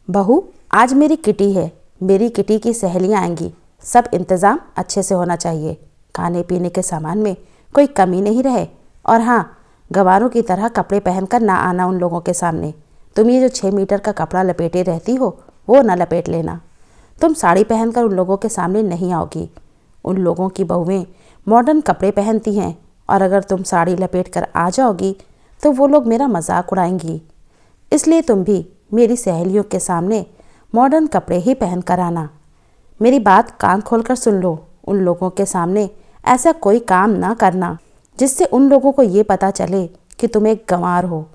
बहू, आज मेरी किटी है। मेरी किटी की सहेलियां आएंगी। सब इंतज़ाम अच्छे से होना चाहिए। खाने पीने के सामान में कोई कमी नहीं रहे। और हाँ, गंवारों की तरह कपड़े पहनकर ना आना उन लोगों के सामने। तुम ये जो 6 मीटर का कपड़ा लपेटे रहती हो वो ना लपेट लेना। तुम साड़ी पहनकर उन लोगों के सामने नहीं आओगी। उन लोगों की बहुएं मॉडर्न कपड़े पहनती हैं और अगर तुम साड़ी लपेट कर आ जाओगी तो वो लोग मेरा मजाक उड़ाएंगी। इसलिए तुम भी मेरी सहेलियों के सामने मॉडर्न कपड़े ही पहन कर आना। मेरी बात कान खोलकर सुन लो। उन लोगों के सामने ऐसा कोई काम ना करना जिससे उन लोगों को ये पता चले कि तुम एक गंवार हो।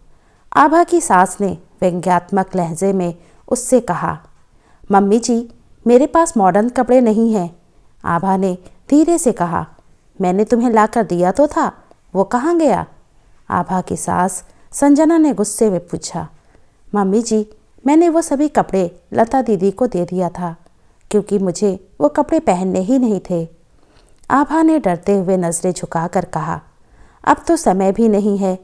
आभा की सास ने व्यंग्यात्मक लहजे में उससे कहा। मम्मी जी, मेरे पास मॉडर्न कपड़े नहीं हैं। आभा ने धीरे से कहा। मैंने तुम्हें ला कर दिया तो था, वो कहाँ गया? आभा की सास संजना ने गुस्से में पूछा। मम्मी जी, मैंने वो सभी कपड़े लता दीदी को दे दिया था क्योंकि मुझे वो कपड़े पहनने ही नहीं थे। आभा ने डरते हुए नज़रें झुकाकर कहा। अब तो समय भी नहीं है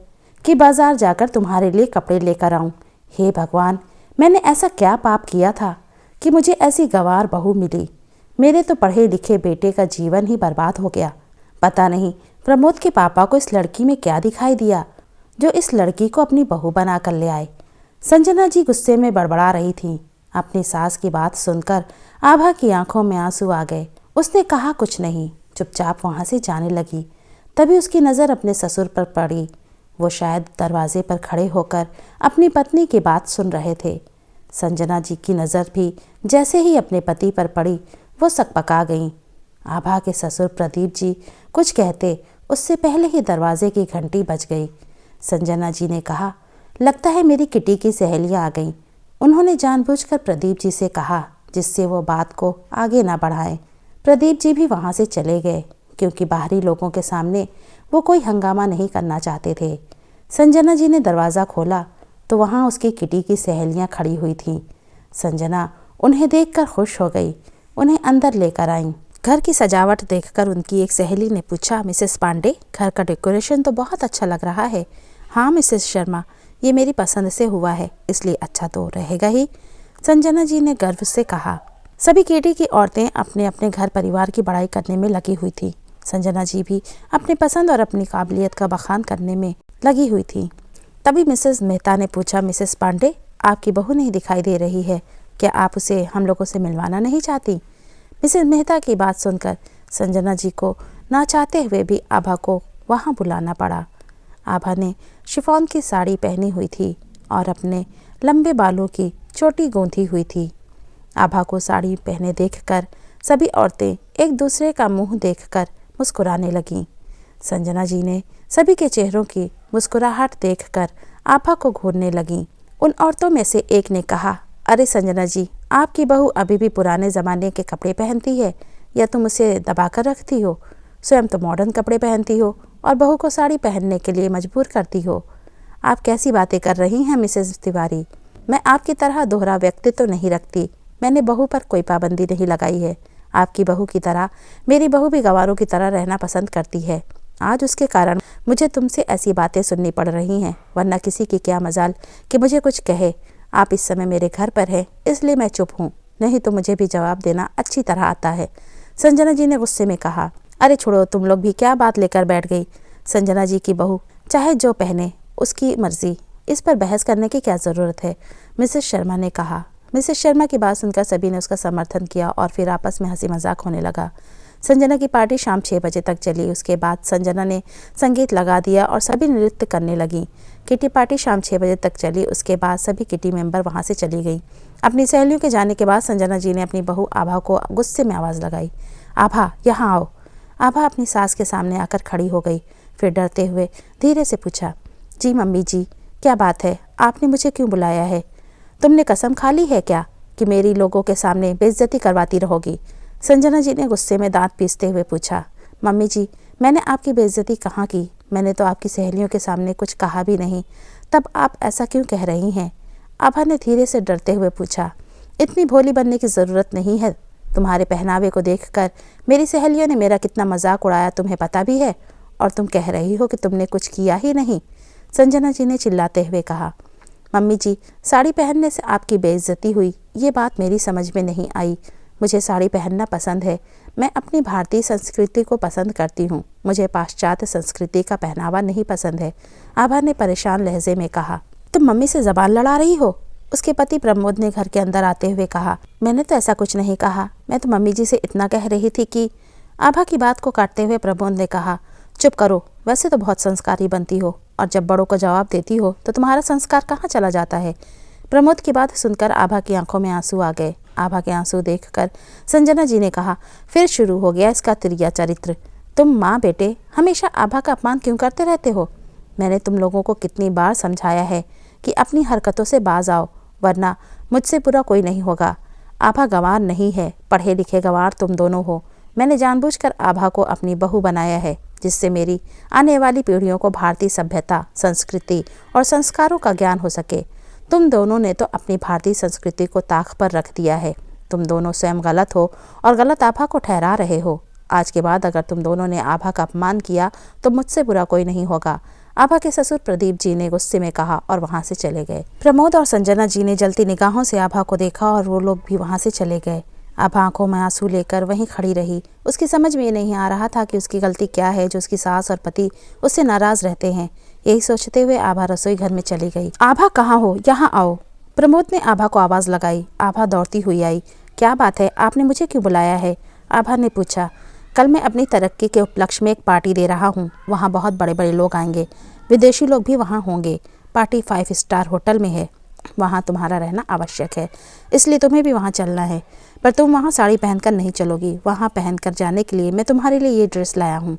कि बाजार जाकर तुम्हारे लिए कपड़े लेकर आऊं। हे भगवान, मैंने ऐसा क्या पाप किया था कि मुझे ऐसी गंवार बहू मिली। मेरे तो पढ़े लिखे बेटे का जीवन ही बर्बाद हो गया। पता नहीं प्रमोद के पापा को इस लड़की में क्या दिखाई दिया जो इस लड़की को अपनी बहू बना कर ले आए। संजना जी गुस्से में बड़बड़ा रही थीं। अपनी सास की बात सुनकर आभा की आंखों में आंसू आ गए। उसने कहा कुछ नहीं, चुपचाप वहां से जाने लगी। तभी उसकी नज़र अपने ससुर पर पड़ी। वो शायद दरवाजे पर खड़े होकर अपनी पत्नी की बात सुन रहे थे। संजना जी की नज़र भी जैसे ही अपने पति पर पड़ी वो सकपका गईं। आभा के ससुर प्रदीप जी कुछ कहते उससे पहले ही दरवाजे की घंटी बज गई। संजना जी ने कहा, लगता है मेरी किटी की सहेलियां आ गईं। उन्होंने जानबूझकर प्रदीप जी से कहा जिससे वो बात को आगे ना बढ़ाएं। प्रदीप जी भी वहां से चले गए क्योंकि बाहरी लोगों के सामने वो कोई हंगामा नहीं करना चाहते थे। संजना जी ने दरवाज़ा खोला तो वहाँ उसकी किटी की सहेलियां खड़ी हुई थीं। संजना उन्हें देखकर खुश हो गई, उन्हें अंदर लेकर आईं। घर की सजावट देखकर उनकी एक सहेली ने पूछा, मिसेस पांडे, घर का डेकोरेशन तो बहुत अच्छा लग रहा है। हाँ मिसेस शर्मा, ये मेरी पसंद से हुआ है, इसलिए अच्छा तो रहेगा ही, संजना जी ने गर्व से कहा। सभी केटी की औरतें अपने अपने घर परिवार की बड़ाई करने में लगी हुई थी। संजना जी भी अपनी पसंद और अपनी काबिलियत का बखान करने में लगी हुई थी। तभी मिसेस मेहता ने पूछा, मिसेस पांडे, आपकी बहू नहीं दिखाई दे रही है, क्या आप उसे हम लोगों से मिलवाना नहीं चाहती? मिसेस मेहता की बात सुनकर संजना जी को ना चाहते हुए भी आभा को वहाँ बुलाना पड़ा। आभा ने शिफॉन की साड़ी पहनी हुई थी और अपने लंबे बालों की चोटी गूंथी हुई थी। आभा को साड़ी पहने देखकर सभी औरतें एक दूसरे का मुंह देखकर मुस्कुराने लगीं। संजना जी ने सभी के चेहरों की मुस्कुराहट देखकर आभा को घूरने लगीं। उन औरतों में से एक ने कहा, अरे संजना जी, आपकी बहू अभी भी पुराने ज़माने के कपड़े पहनती है या तुम उसे दबाकर रखती हो? स्वयं तो मॉडर्न कपड़े पहनती हो और बहू को साड़ी पहनने के लिए मजबूर करती हो। आप कैसी बातें कर रही हैं मिसेस तिवारी? मैं आपकी तरह दोहरा व्यक्तित्व तो नहीं रखती। मैंने बहू पर कोई पाबंदी नहीं लगाई है। आपकी बहू की तरह मेरी बहू भी गंवारों की तरह रहना पसंद करती है। आज उसके कारण मुझे तुमसे ऐसी बातें सुननी पड़ रही हैं, वरना किसी की क्या मजाल कि मुझे कुछ कहे। आप इस समय मेरे घर पर है इसलिए मैं चुप हूँ, नहीं तो मुझे भी जवाब देना अच्छी तरह आता है, संजना जी ने गुस्से में कहा। अरे छोड़ो, तुम लोग भी क्या बात लेकर बैठ गई? संजना जी की बहू चाहे जो पहने उसकी मर्जी, इस पर बहस करने की क्या ज़रूरत है, मिसेस शर्मा ने कहा। मिसेस शर्मा की बात सुनकर सभी ने उसका समर्थन किया और फिर आपस में हंसी मजाक होने लगा। संजना की पार्टी शाम 6 बजे तक चली। उसके बाद संजना ने संगीत लगा दिया और सभी नृत्य करने लगी। किटी पार्टी शाम 6 बजे तक चली। उसके बाद सभी किटी मेंबर वहां से चली गई। अपनी सहेलियों के जाने के बाद संजना जी ने अपनी बहू आभा को गुस्से में आवाज़ लगाई, आभा यहाँ आओ। आभा अपनी सास के सामने आकर खड़ी हो गई, फिर डरते हुए धीरे से पूछा, जी मम्मी जी, क्या बात है? आपने मुझे क्यों बुलाया है? तुमने कसम खा ली है क्या कि मेरी लोगों के सामने बेइज्जती करवाती रहोगी? संजना जी ने गुस्से में दांत पीसते हुए पूछा। मम्मी जी, मैंने आपकी बेइज्जती कहाँ की? मैंने तो आपकी सहेलियों के सामने कुछ कहा भी नहीं, तब आप ऐसा क्यों कह रही हैं? आभा ने धीरे से डरते हुए पूछा। इतनी भोली बनने की ज़रूरत नहीं है। तुम्हारे पहनावे को देखकर मेरी सहेलियों ने मेरा कितना मजाक उड़ाया तुम्हें पता भी है, और तुम कह रही हो कि तुमने कुछ किया ही नहीं, संजना जी ने चिल्लाते हुए कहा। मम्मी जी, साड़ी पहनने से आपकी बेइज्जती हुई, ये बात मेरी समझ में नहीं आई। मुझे साड़ी पहनना पसंद है। मैं अपनी भारतीय संस्कृति को पसंद करती हूँ। मुझे पाश्चात्य संस्कृति का पहनावा नहीं पसंद है, आभा ने परेशान लहजे में कहा। तुम मम्मी से जबान लड़ा रही हो? उसके पति प्रमोद ने घर के अंदर आते हुए कहा। मैंने तो ऐसा कुछ नहीं कहा, मैं तो मम्मी जी से इतना कह रही थी कि। आभा की बात को काटते हुए प्रमोद ने कहा, चुप करो, वैसे तो बहुत संस्कारी बनती हो और जब बड़ों को जवाब देती हो तो तुम्हारा संस्कार कहाँ चला जाता है। प्रमोद की बात सुनकर आभा की आंखों में आंसू आ गए। आभा के आंसू देखकर संजना जी ने कहा, फिर शुरू हो गया इसका तिरिया चरित्र। तुम माँ बेटे हमेशा आभा का अपमान क्यों करते रहते हो? मैंने तुम लोगों को कितनी बार समझाया है कि अपनी हरकतों से बाज आओ, वरना मुझसे बुरा कोई नहीं होगा। आभा गंवार नहीं है, पढ़े लिखे गंवार तुम दोनों हो। मैंने जानबूझकर आभा को अपनी बहू बनाया है, जिससे मेरी आने वाली पीढ़ियों को भारतीय सभ्यता, संस्कृति और संस्कारों का ज्ञान हो सके। तुम दोनों ने तो अपनी भारतीय संस्कृति को ताक पर रख दिया है। तुम दोनों स्वयं गलत हो और गलत आभा को ठहरा रहे हो। आज के बाद अगर तुम दोनों ने आभा का अपमान किया तो मुझसे बुरा कोई नहीं होगा, आभा के ससुर प्रदीप जी ने गुस्से में कहा और वहां से चले गए। प्रमोद और संजना जी ने जलती निगाहों से आभा को देखा और वो लोग भी वहां से चले गए। आभा आंखों में आंसू लेकर वहीं खड़ी रही। उसकी समझ में नहीं आ रहा था कि उसकी गलती क्या है जो उसकी सास और पति उससे नाराज रहते हैं। यही सोचते हुए आभा रसोई घर में चली गई। आभा कहाँ हो, यहाँ आओ। प्रमोद ने आभा को आवाज लगाई। आभा दौड़ती हुई आई। क्या बात है, आपने मुझे क्यों बुलाया है? आभा ने पूछा। कल मैं अपनी तरक्की के उपलक्ष्य में एक पार्टी दे रहा हूँ। वहाँ बहुत बड़े बड़े लोग आएंगे, विदेशी लोग भी वहाँ होंगे। पार्टी 5 स्टार होटल में है, वहाँ तुम्हारा रहना आवश्यक है, इसलिए तुम्हें भी वहाँ चलना है। पर तुम वहाँ साड़ी पहनकर नहीं चलोगी। वहाँ पहनकर जाने के लिए मैं तुम्हारे लिए ये ड्रेस लाया हूँ,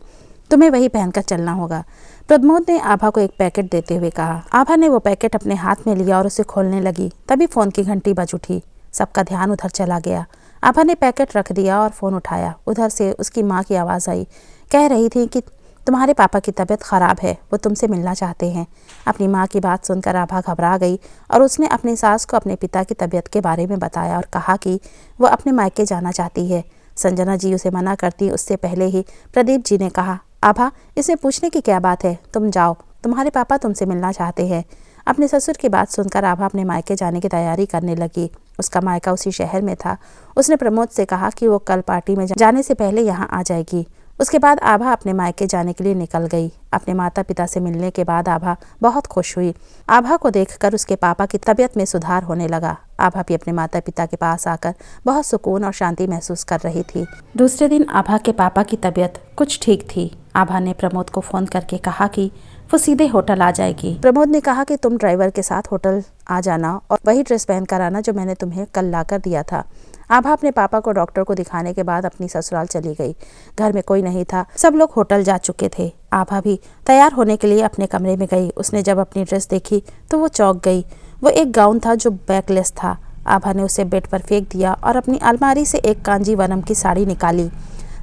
तुम्हें वही पहनकर चलना होगा। प्रमोद ने आभा को एक पैकेट देते हुए कहा। आभा ने वो पैकेट अपने हाथ में लिया और उसे खोलने लगी। तभी फ़ोन की घंटी बज उठी। सबका ध्यान उधर चला गया। आभा ने पैकेट रख दिया और फ़ोन उठाया। उधर से उसकी माँ की आवाज़ आई। कह रही थी कि तुम्हारे पापा की तबीयत ख़राब है, वो तुमसे मिलना चाहते हैं। अपनी माँ की बात सुनकर आभा घबरा गई और उसने अपनी सास को अपने पिता की तबीयत के बारे में बताया और कहा कि वो अपने मायके जाना चाहती है। संजना जी उसे मना करती उससे पहले ही प्रदीप जी ने कहा, आभा इसमें पूछने की क्या बात है, तुम जाओ, तुम्हारे पापा तुमसे मिलना चाहते हैं। अपने ससुर की बात सुनकर आभा अपने मायके जाने की तैयारी करने लगी। उसका मायका उसी शहर में था। उसने प्रमोद से कहा कि वो कल पार्टी में जाने से पहले यहाँ आ जाएगी। उसके बाद आभा अपने मायके जाने के लिए निकल गई। अपने माता पिता से मिलने के बाद आभा बहुत खुश हुई। आभा को देखकर उसके पापा की तबीयत में सुधार होने लगा। आभा भी अपने माता पिता के पास आकर बहुत सुकून और शांति महसूस कर रही थी। दूसरे दिन आभा के पापा की तबीयत कुछ ठीक थी। आभा ने प्रमोद को फ़ोन करके कहा कि वो सीधे होटल आ जाएगी। प्रमोद ने कहा कि तुम ड्राइवर के साथ होटल आ जाना और वही ड्रेस पहन कर आना जो मैंने तुम्हें कल ला कर दिया था। आभा अपने पापा को डॉक्टर को दिखाने के बाद अपनी ससुराल चली गई। घर में कोई नहीं था, सब लोग होटल जा चुके थे। आभा भी तैयार होने के लिए अपने कमरे में गई। उसने जब अपनी ड्रेस देखी तो वो चौंक गई। वो एक गाउन था जो बैकलेस था। आभा ने उसे बेड पर फेंक दिया और अपनी अलमारी से एक कांजीवरम की साड़ी निकाली।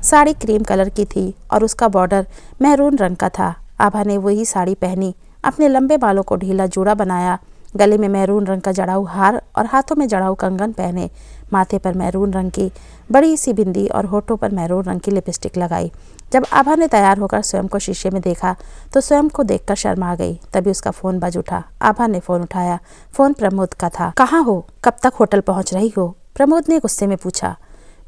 साड़ी क्रीम कलर की थी और उसका बॉर्डर मैरून रंग का था। आभा ने वही साड़ी पहनी, अपने लंबे बालों को ढीला जूड़ा बनाया, गले में मैरून रंग का जड़ाऊ हार और हाथों में जड़ाऊ कंगन पहने, माथे पर मैरून रंग की बड़ी सी बिंदी और होठों पर मैरून रंग की लिपस्टिक लगाई। जब आभा ने तैयार होकर स्वयं को शीशे में देखा तो स्वयं को देखकर शर्मा गई। तभी उसका फ़ोन बज उठा। आभा ने फ़ोन उठाया। फ़ोन प्रमोद का था। कहाँ हो, कब तक होटल पहुँच रही हो? प्रमोद ने गुस्से में पूछा।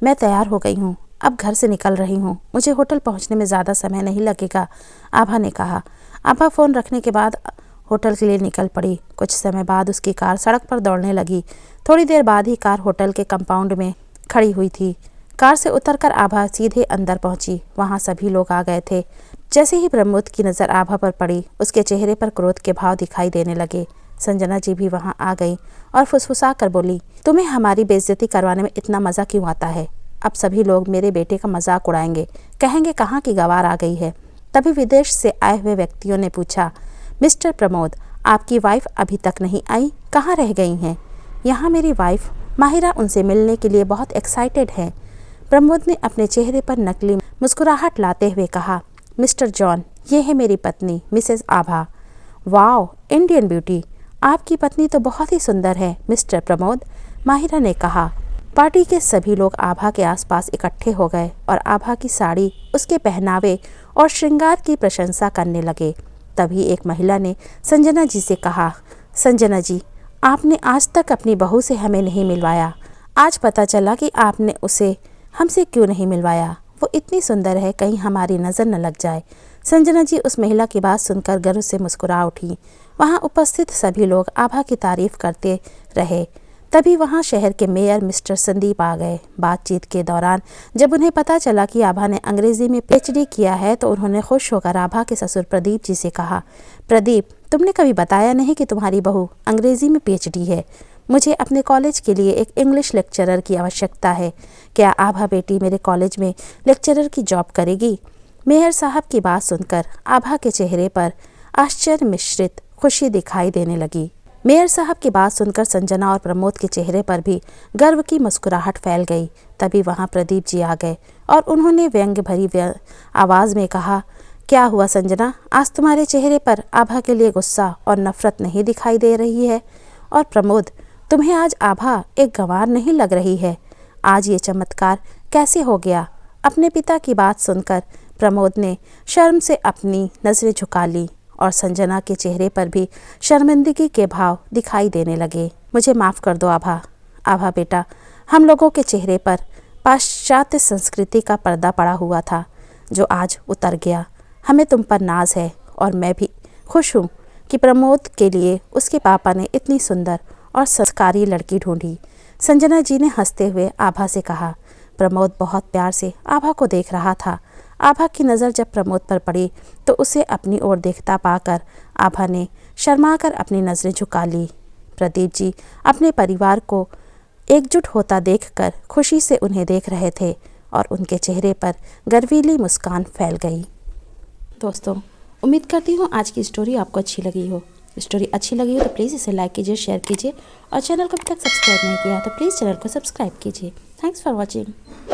मैं तैयार हो गई हूँ, अब घर से निकल रही हूँ, मुझे होटल पहुँचने में ज़्यादा समय नहीं लगेगा, आभा ने कहा। आभा फ़ोन रखने के बाद होटल के लिए निकल पड़ी। कुछ समय बाद उसकी कार सड़क पर दौड़ने लगी। थोड़ी देर बाद ही कार होटल के कंपाउंड में खड़ी हुई थी। कार से उतरकर आभा सीधे अंदर पहुंची। वहां सभी लोग आ गए थे। जैसे ही प्रमोद की नज़र आभा पर पड़ी, उसके चेहरे पर क्रोध के भाव दिखाई देने लगे। संजना जी भी वहां आ गई और फुसफुसा कर बोली, तुम्हें हमारी बेइज्जती करवाने में इतना मज़ा क्यों आता है? अब सभी लोग मेरे बेटे का मजाक उड़ाएंगे, कहेंगे कहाँ की गवार आ गई है। तभी विदेश से आए हुए व्यक्तियों ने पूछा, मिस्टर प्रमोद, आपकी वाइफ अभी तक नहीं आई, कहाँ रह गई हैं? यहाँ मेरी वाइफ माहिरा उनसे मिलने के लिए बहुत एक्साइटेड है। प्रमोद ने अपने चेहरे पर नकली मुस्कुराहट लाते हुए कहा, मिस्टर जॉन, ये है मेरी पत्नी मिसेस आभा। वाओ, इंडियन ब्यूटी, आपकी पत्नी तो बहुत ही सुंदर है मिस्टर प्रमोद, माहिरा ने कहा। पार्टी के सभी लोग आभा के आसपास इकट्ठे हो गए और आभा की साड़ी, उसके पहनावे और श्रृंगार की प्रशंसा करने लगे। तभी एक महिला ने संजना जी से कहा, संजना जी, आपने आज तक अपनी बहू से हमें नहीं मिलवाया। आज पता चला कि आपने उसे हमसे क्यों नहीं मिलवाया। वो इतनी सुंदर है, कहीं हमारी नज़र न लग जाए। संजना जी उस महिला की बात सुनकर गर्व से मुस्कुरा उठी। वहाँ उपस्थित सभी लोग आभा की तारीफ करते रहे। तभी वहाँ शहर के मेयर मिस्टर संदीप आ गए। बातचीत के दौरान जब उन्हें पता चला कि आभा ने अंग्रेजी में पीएचडी किया है तो उन्होंने खुश होकर आभा के ससुर प्रदीप जी से कहा, प्रदीप, तुमने कभी बताया नहीं कि तुम्हारी बहू अंग्रेजी में पीएचडी है। मुझे अपने कॉलेज के लिए एक इंग्लिश लेक्चरर की आवश्यकता है। क्या आभा बेटी मेरे कॉलेज में लेक्चरर की जॉब करेगी? मेयर साहब की बात सुनकर आभा के चेहरे पर आश्चर्य मिश्रित खुशी दिखाई देने लगी। मेयर साहब की बात सुनकर संजना और प्रमोद के चेहरे पर भी गर्व की मुस्कुराहट फैल गई। तभी वहां प्रदीप जी आ गए और उन्होंने व्यंग्य भरी आवाज़ में कहा, क्या हुआ संजना, आज तुम्हारे चेहरे पर आभा के लिए गुस्सा और नफरत नहीं दिखाई दे रही है? और प्रमोद, तुम्हें आज आभा एक गंवार नहीं लग रही है? आज ये चमत्कार कैसे हो गया? अपने पिता की बात सुनकर प्रमोद ने शर्म से अपनी नज़रें झुका ली और संजना के चेहरे पर भी शर्मिंदगी के भाव दिखाई देने लगे। मुझे माफ़ कर दो आभा। आभा बेटा, हम लोगों के चेहरे पर पाश्चात्य संस्कृति का पर्दा पड़ा हुआ था जो आज उतर गया। हमें तुम पर नाज है और मैं भी खुश हूँ कि प्रमोद के लिए उसके पापा ने इतनी सुंदर और संस्कारी लड़की ढूंढी। संजना जी ने हंसते हुए आभा से कहा। प्रमोद बहुत प्यार से आभा को देख रहा था। आभा की नज़र जब प्रमोद पर पड़ी तो उसे अपनी ओर देखता पाकर आभा ने शर्माकर अपनी नज़रें झुका ली। प्रदीप जी अपने परिवार को एकजुट होता देखकर खुशी से उन्हें देख रहे थे और उनके चेहरे पर गर्वीली मुस्कान फैल गई। दोस्तों, उम्मीद करती हूँ आज की स्टोरी आपको अच्छी लगी हो। स्टोरी अच्छी लगी हो तो प्लीज़ इसे लाइक कीजिए, शेयर कीजिए और चैनल को अभी तक सब्सक्राइब नहीं किया तो प्लीज़ चैनल को सब्सक्राइब कीजिए। Thanks for watching.